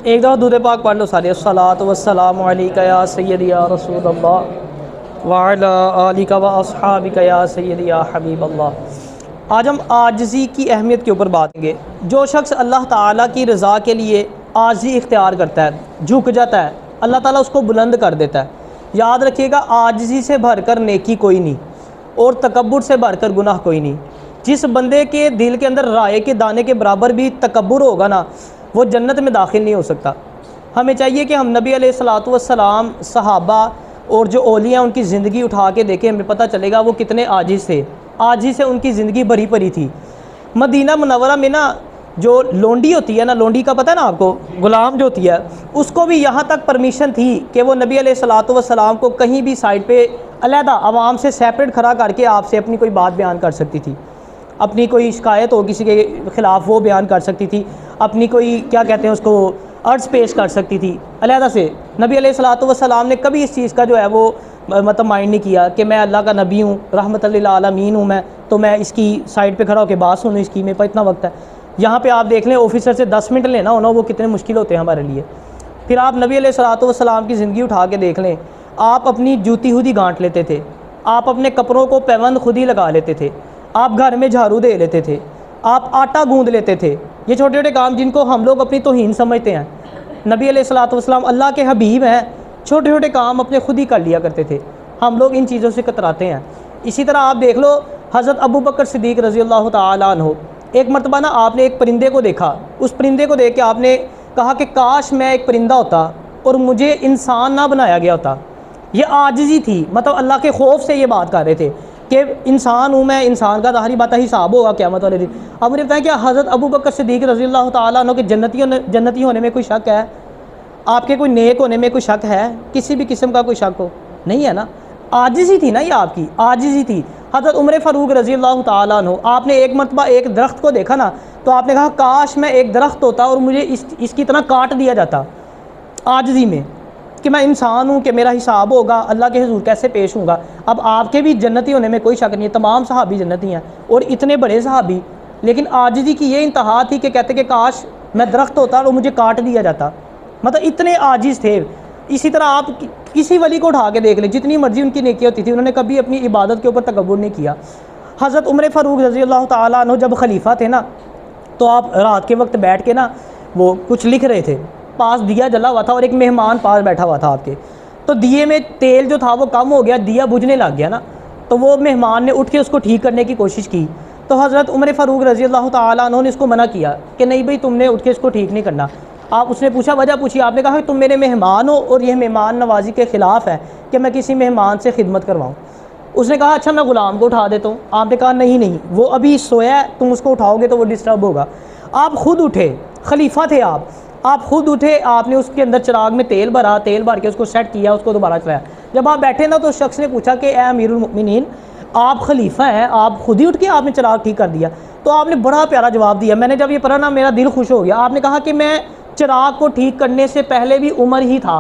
एक दफ़ा दूध पाक पढ़ लो सारे। अस्सलातु वस्सलामु अलैका या सय्यदी या रसूल अल्लाह व अला आलिका व अस्हाबिका या सय्यदी या हबीब अल्लाह। आज हम आजिज़ी की अहमियत के ऊपर बात करेंगे। जो शख्स अल्लाह ताला की रज़ा के लिए आजिज़ी इख्तियार करता है, झुक जाता है, अल्लाह ताला उसको बुलंद कर देता है। याद रखिएगा, आजिज़ी से भरकर नेकी कोई नहीं और तकब्बुर से भरकर गुनाह कोई नहीं। जिस बंदे के दिल के अंदर राय के दाने के बराबर भी तकब्बुर होगा ना, वो जन्नत में दाखिल नहीं हो सकता। हमें चाहिए कि हम नबी अलैहिस्सलातु वस्सलाम, सहाबा और जो औलिया उनकी ज़िंदगी उठा के देखें, हमें पता चलेगा वो कितने आजिज़ थे। आजिज़ से उनकी ज़िंदगी भरी परी थी। मदीना मुनव्वरा में ना जो लोंडी होती है ना, लोंडी का पता है ना आपको, गुलाम जो होती है, उसको भी यहाँ तक परमिशन थी कि वो नबी अलैहिस्सलातु वस्सलाम को कहीं भी साइड पे अलहदा आवाम से सेपरेट खड़ा करके आपसे अपनी कोई बात बयान कर सकती थी। अपनी कोई शिकायत हो किसी के ख़िलाफ़ वो बयान कर सकती थी। अपनी कोई क्या कहते हैं उसको, अर्ज़ पेश कर सकती थी अलहदा से। नबी अलैहिस्सलातु वस्सलाम ने कभी इस चीज़ का जो है वो मतलब माइंड नहीं किया कि मैं अल्लाह का नबी हूँ, रहमतुल लिल आलमीन हूँ मैं, तो मैं इसकी साइड पे खड़ा होकर बात सुनूँ, इसकी मेरे पास इतना वक्त है। यहाँ पे आप देख लें, ऑफिसर से 10 मिनट लेना होना वो कितने मुश्किल होते हैं हमारे लिए। फिर आप नबी अलैहिस्सलातु वस्सलाम की ज़िंदगी उठा के देख लें। आप अपनी जूती खुद ही गांठ लेते थे, आप अपने कपड़ों को पैबंद खुद ही लगा लेते थे, आप घर में झाड़ू दे लेते थे, आप आटा गूंद लेते थे। ये छोटे छोटे काम जिनको हम लोग अपनी तौहीन समझते हैं, नबी अलैहिस्सलातु वस्सलाम अल्लाह के हबीब हैं, छोटे छोटे काम अपने खुद ही कर लिया करते थे। हम लोग इन चीज़ों से कतराते हैं। इसी तरह आप देख लो, हज़रत अबू बकर सिद्दीक़ रज़ी अल्लाह तआला अन्हु, एक मरतबा ना आपने एक परिंदे को देखा। उस परिंदे को देख के आपने कहा कि काश मैं एक परिंदा होता और मुझे इंसान ना बनाया गया होता। ये आजिज़ी थी, मतलब अल्लाह के खौफ से ये बात कर रहे थे कि इंसान हूँ मैं, इंसान का ज़ाहिरी बात हिसाब होगा क़यामत वाले दिन। अब मुझे बताएं, क्या हज़रत अबू बकर सिद्दीक़ रज़ी अल्लाह तआला अन्हु के जन्नती होने में कोई शक है? आपके कोई नेक होने में कोई शक है? किसी भी किस्म का कोई शक हो? नहीं है ना। आजिज़ी थी ना, ये आपकी आजिज़ी थी। हज़रत उमर फ़ारूक रज़ी अल्लाह तआला अन्हु, आपने एक मरतबा एक दरख्त को देखा ना, तो आपने कहा काश मैं एक दरख्त होता और मुझे इसकी तरह काट दिया जाता, आजिज़ी में, कि मैं इंसान हूँ, कि मेरा हिसाब होगा, अल्लाह के हुज़ूर कैसे पेश होऊंगा। अब आपके भी जन्नती होने में कोई शक नहीं है, तमाम सहाबी जन्नती हैं और इतने बड़े सहाबी। लेकिन आजिज़ी की ये इंतहा थी कि कहते कि काश मैं दरख्त होता और मुझे काट दिया जाता। मतलब इतने आजिज़ थे। इसी तरह आप किसी वली को उठा के देख लें, जितनी मर्जी उनकी नेकी होती थी, उन्होंने कभी अपनी इबादत के ऊपर तकब्बुर नहीं किया। हज़रत उमर फ़ारूक रज़ी अल्लाह तआला अन्हु जब खलीफा थे ना, तो आप रात के वक्त बैठ के ना वो कुछ लिख रहे थे, पास दिया जला हुआ था और एक मेहमान पास बैठा हुआ था आपके। तो दिए में तेल जो था वो कम हो गया, दिया बुझने लग गया ना, तो वो मेहमान ने उठ के उसको ठीक करने की कोशिश की। तो हज़रत उमर फ़ारूक रज़ी अल्लाह तआला अन्हु ने इसको मना किया कि नहीं भाई, तुमने उठ के इसको ठीक नहीं करना। आप उसने पूछा, वजह पूछी, आपने कहा तुम मेरे मेहमान हो और यह मेहमान नवाजी के ख़िलाफ़ है कि मैं किसी मेहमान से खिदमत करवाऊँ। उसने कहा अच्छा मैं ग़ुलाम को उठा देता हूँ। आपने कहा नहीं नहीं, वो अभी सोया है, तुम उसको उठाओगे तो वो डिस्टर्ब होगा। आप ख़ुद उठे, खलीफा थे आप खुद उठे, आपने उसके अंदर चिराग में तेल भरा, तेल भर के उसको सेट किया, उसको दोबारा चलाया। जब आप बैठे ना, तो उस शख्स ने पूछा कि ए अमीरुल मोमिनीन, आप खलीफा हैं, आप खुद ही उठ के आपने चिराग ठीक कर दिया? तो आपने बड़ा प्यारा जवाब दिया। मैंने जब ये पढ़ा ना, मेरा दिल खुश हो गया। आपने कहा कि मैं चिराग को ठीक करने से पहले भी उमर ही था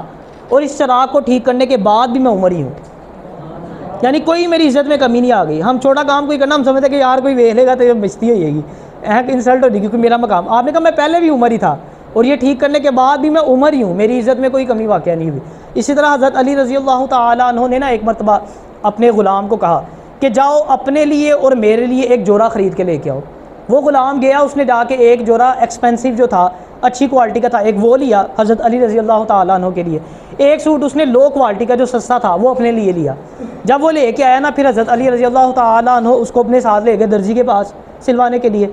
और इस चिराग को ठीक करने के बाद भी मैं उमर ही हूँ। यानी कोई मेरी इज्जत में कमी नहीं आ गई। हम छोटा काम कोई करना, हम समझते कि यार कोई देख लेगा तो ये बेइज्जती हो जाएगी, इंसल्ट हो जाएगी, क्योंकि मेरा मकाम। आपने कहा मैं पहले भी उमर ही था और ये ठीक करने के बाद भी मैं उमर ही हूँ, मेरी इज़्ज़त में कोई कमी वाक़या नहीं हुई। इसी तरह हज़रत अली रज़ी अल्लाह तआला अन्हु ने ना एक मरतबा अपने ग़ुलाम को कहा कि जाओ अपने लिए और मेरे लिए एक जोड़ा ख़रीद के लेके आओ। वो ग़ुलाम गया, उसने जाके एक जोड़ा एक्सपेंसिव जो था, अच्छी क्वालिटी का था, एक वो लिया हज़रत अली रज़ी अल्लाह तआला अन्हु के लिए। एक सूट उसने लो क्वालिटी का जो सस्ता था वो अपने लिए लिया। जब वो लेके आया ना, फिर हज़रत अली रज़ी अल्लाह तआला अन्हु उसको अपने साथ ले गए दर्जी के पास सिलवाने के लिए।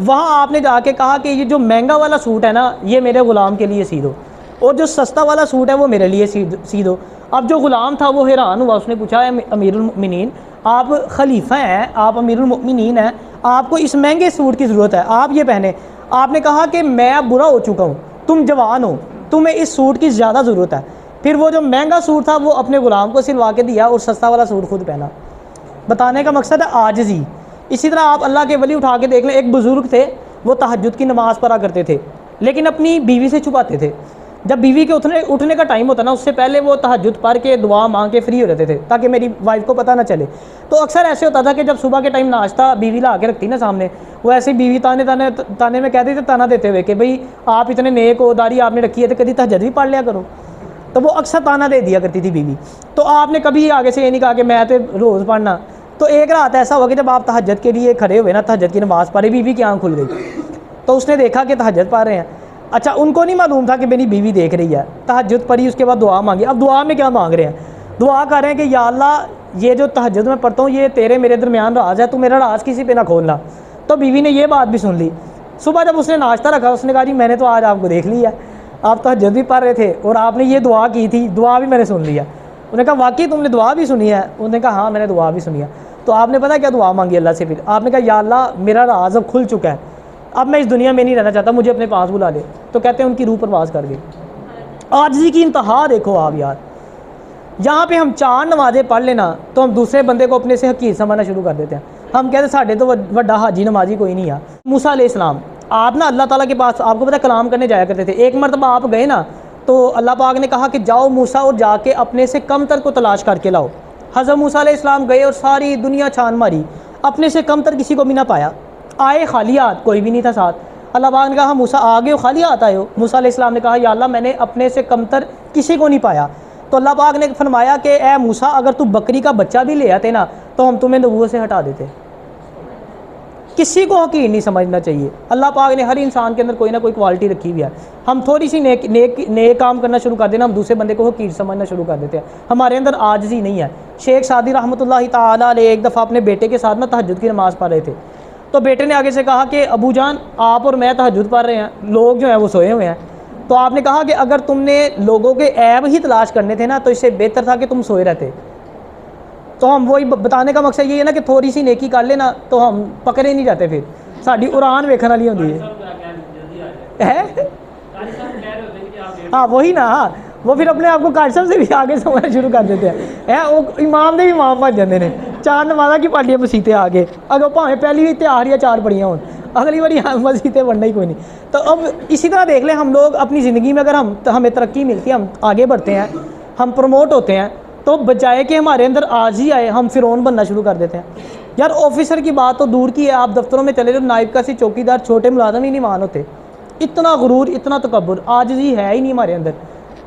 वहाँ आपने जाके कहा कि ये जो महंगा वाला सूट है ना, ये मेरे ग़ुलाम के लिए सी दो, और जो सस्ता वाला सूट है वो मेरे लिए सी दो। अब जो ग़ुलाम था वो हैरान हुआ, उसने पूछा अमीरुल मोमिनीन, आप खलीफा हैं, आप अमीरुल मोमिनीन हैं, आपको इस महंगे सूट की ज़रूरत है, आप ये पहने। आपने कहा कि मैं अब बुरा हो चुका हूँ, तुम जवान हो, तुम्हें इस सूट की ज़्यादा ज़रूरत है। फिर वो जो महंगा सूट था वो अपने ग़ुलाम को सिलवा के दिया और सस्ता वाला सूट खुद पहना। बताने का मकसद है आजिज़ी। इसी तरह आप अल्लाह के वली उठा के देख लें। एक बुज़ुर्ग थे, वो तहज्जुद की नमाज़ पढ़ा करते थे, लेकिन अपनी बीवी से छुपाते थे। जब बीवी के उठने का टाइम होता ना, उससे पहले वो तहज्जुद पढ़ के दुआ मांग के फ्री हो जाते थे ताकि मेरी वाइफ को पता ना चले। तो अक्सर ऐसे होता था कि जब सुबह के टाइम नाश्ता बीवी ला के रखती ना सामने, वो ऐसे ही बीवी ताने में कहते थे, ताना देते हुए कि भाई आप इतने नेक हो, दाढ़ी आपने रखी है तो कभी तहज्जुद भी पढ़ लिया करो। तो वो अक्सर ताना दे दिया करती थी बीवी। तो आपने कभी आगे से ये नहीं कहा कि मैं तो रोज़ पढ़ना। तो एक रात ऐसा हुआ कि जब आप तहज्जुद के लिए खड़े हुए ना, तहज्जुद की नमाज़ पढ़े, बीवी की आँख खुल गई। तो उसने देखा कि तहज्जुद पढ़ रहे हैं। अच्छा, उनको नहीं मालूम था कि मेरी बीवी देख रही है। तहज्जुद पढ़ी, उसके बाद दुआ मांगी। अब दुआ में क्या मांग रहे हैं? दुआ कर रहे हैं कि या अल्लाह, ये जो तहज्जुद में पढ़ता हूँ ये तेरे मेरे दरमियान राज है, तू मेरा राज किसी पे ना खोलना। तो बीवी ने ये बात भी सुन ली। सुबह जब उसने नाश्ता रखा, उसने कहा जी मैंने तो आज आपको देख लिया, आप तहज्जुद भी पढ़ रहे थे और आपने ये दुआ की थी, दुआ भी मैंने सुन लिया। उन्होंने कहा वाकई तुमने दुआ भी सुनी है? उन्होंने कहा हाँ मैंने दुआ भी सुनी है। तो आपने पता क्या दुआ मांगी अल्लाह से? फिर आपने कहा या अल्लाह, मेरा राज अब खुल चुका है, अब मैं इस दुनिया में नहीं रहना चाहता, मुझे अपने पास बुला ले। तो कहते हैं उनकी रूह परवाज़ कर गई। आजिज़ी की इंतहा देखो आप यार। यहाँ पे हम 4 नमाज़ें पढ़ लेना तो हम दूसरे बंदे को अपने से हकीर समझना शुरू कर देते हैं। हम कहते हैं साढ़े तो वड्डा हाजी नमाजी कोई नहीं है। मूसा अलैहिस्सलाम, आप ना अल्लाह ताला के पास, आपको पता कलाम करने जाया करते थे। एक मरतबा आप गए ना, तो अल्लाह पाक ने कहा कि जाओ मूसा और जाके अपने से कमतर को तलाश करके लाओ। हज़रत मूसा अलैहिस्सलाम गए और सारी दुनिया छान मारी, अपने से कमतर किसी को भी ना पाया। आए खाली हाथ, कोई भी नहीं था साथ। अल्लाह पाक ने कहा मूसा आ गए हो, खाली हाथ आए हो? मूसा अलैहिस्सलाम ने कहा या अल्लाह, मैंने अपने से कमतर किसी को नहीं पाया। तो अल्लाह पाक ने फरमाया कि ए मूसा, अगर तू बकरी का बच्चा भी ले आते ना तो हम तुम्हें नबूवत से हटा देते। किसी को हकीर नहीं समझना चाहिए। अल्लाह पाक ने हर इंसान के अंदर कोई ना कोई क्वालिटी रखी हुई है। हम थोड़ी सी नेक काम करना शुरू कर देना, हम दूसरे बंदे को हकीर समझना शुरू कर देते हैं। हमारे अंदर आजिज़ी नहीं है। शेख सादी रहमतुल्लाहि ताला अलैह एक दफ़ा अपने बेटे के साथ ना तहज्जुद की नमाज़ पढ़ रहे थे। तो बेटे ने आगे से कहा कि अबू जान, आप और मैं तहज्जुद पढ़ रहे हैं, लोग जो हैं वो सोए हुए हैं। तो आपने कहा कि अगर तुमने लोगों के ऐब ही तलाश करने थे ना, तो इससे बेहतर था कि तुम सोए रहते। तो हम वही बताने का मकसद ये है ना कि थोड़ी सी नेकी कर लेना तो हम पकड़े नहीं जाते, फिर साड़ी उड़ान वेखने वाली होती है। हाँ वही ना, हाँ वो फिर अपने आप को काशफ से भी आगे समझना शुरू कर देते हैं। वो इमाम ने भी इमाम भज जाते हैं। 4 नमाज़ा की पढ़िया मसीते आगे, अगर भावें पहली भी तैयार या 4 पढ़िया हो, अगली बारी मसीते पढ़ना ही कोई नहीं। तो अब इसी तरह देख लें, हम लोग अपनी ज़िंदगी में अगर हमें तरक्की मिलती है, हम आगे बढ़ते हैं, हम प्रमोट होते हैं, तो बजाय कि हमारे अंदर आज ही आए, हम फ़िरौन बनना शुरू कर देते हैं। यार ऑफिसर की बात तो दूर की है, आप दफ्तरों में चले जो नायब का सी चौकीदार, छोटे मुलाजम ही नहीं मान होते। इतना गुरूर, इतना तकब्बुर, आजिज़ी है ही नहीं हमारे अंदर।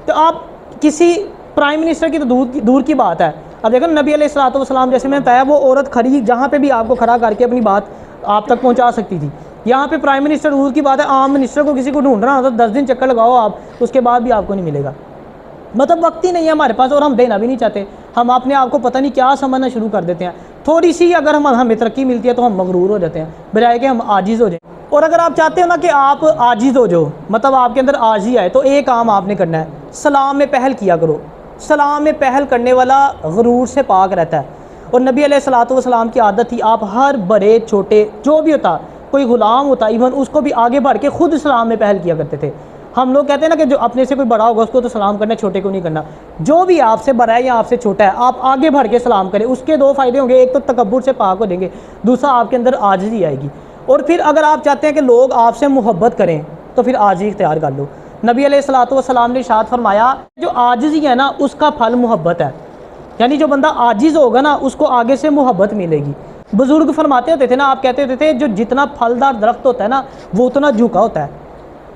तो आप किसी प्राइम मिनिस्टर की तो दूर की बात है। अब देखो नबी अलैहिस्सलाम जैसे मैंने बताया, वो औरत खड़ी जहाँ पे भी आपको खड़ा करके अपनी बात आप तक पहुँचा सकती थी। यहाँ पे प्राइम मिनिस्टर दूर की बात है, आम मिनिस्टर को किसी को ढूंढना हो तो 10 दिन चक्कर लगाओ आप, उसके बाद भी आपको नहीं मिलेगा। मतलब वक्त ही नहीं है हमारे पास, और हम देना भी नहीं चाहते। हम अपने आप को पता नहीं क्या समझना शुरू कर देते हैं। थोड़ी सी अगर हमें तरक्की मिलती है तो हम मगरूर हो जाते हैं, बजाय कि हम आजिज़ हो जाएं। और अगर आप चाहते हो ना कि आप आजिज़ हो जाओ, मतलब आपके अंदर आज ही आए, तो एक काम आपने करना है, सलाम में पहल किया करो। सलाम में पहल करने वाला गुरूर से पाक रहता है। और नबी अलैहिस्सलाम की आदत थी, आप हर बड़े छोटे जो भी होता, कोई ग़ुलाम होता, इवन उसको भी आगे बढ़ के खुद सलाम में पहल किया करते थे। हम लोग कहते हैं ना कि जो अपने से कोई बड़ा होगा उसको तो सलाम करना, छोटे को नहीं करना। जो भी आपसे बड़ा है या आपसे छोटा है, आप आगे बढ़ के सलाम करें। उसके 2 फ़ायदे होंगे, एक तो तकब्बुर से पाक हो जाएंगे, दूसरा आपके अंदर आजिज़ी आएगी। और फिर अगर आप चाहते हैं कि लोग आपसे मोहब्बत करें तो फिर आजिज़ी इख्तियार कर लो। नबी अलैहिस्सलाम ने इरशाद फरमाया, जो आजिज़ी है ना उसका फल मोहब्बत है। यानी जो बंदा आजिज़ होगा ना उसको आगे से मोहब्बत मिलेगी। बुज़ुर्ग फरमाते होते थे ना, आप कहते होते थे जो जितना फलदार दरख्त होता है ना वो उतना झुका होता है।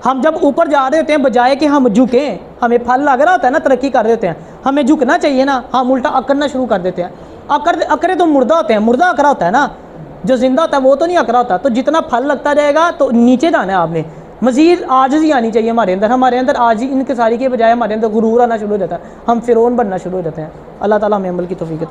हम जब ऊपर जा रहे होते हैं, बजाय कि हम झुकें, हमें फल लग रहा होता है ना, तरक्की कर रहे होते हैं, हमें झुकना चाहिए ना, हम उल्टा अकड़ना शुरू कर देते हैं। अकड़े तो मुर्दा होते हैं, मुर्दा अकड़ा होता है ना, जो जिंदा होता है वो तो नहीं अकड़ा होता। तो जितना फल लगता जाएगा तो नीचे जाना है आपने। मज़ीद आजिज़ी आनी चाहिए हमारे अंदर आजिज़ी इनकसारी के बजाय हमारे अंदर गुरूर आना शुरू हो जाता है, हम फ़िरौन बनना शुरू हो जाते हैं। अल्लाह ताला हमें अमल की तौफीक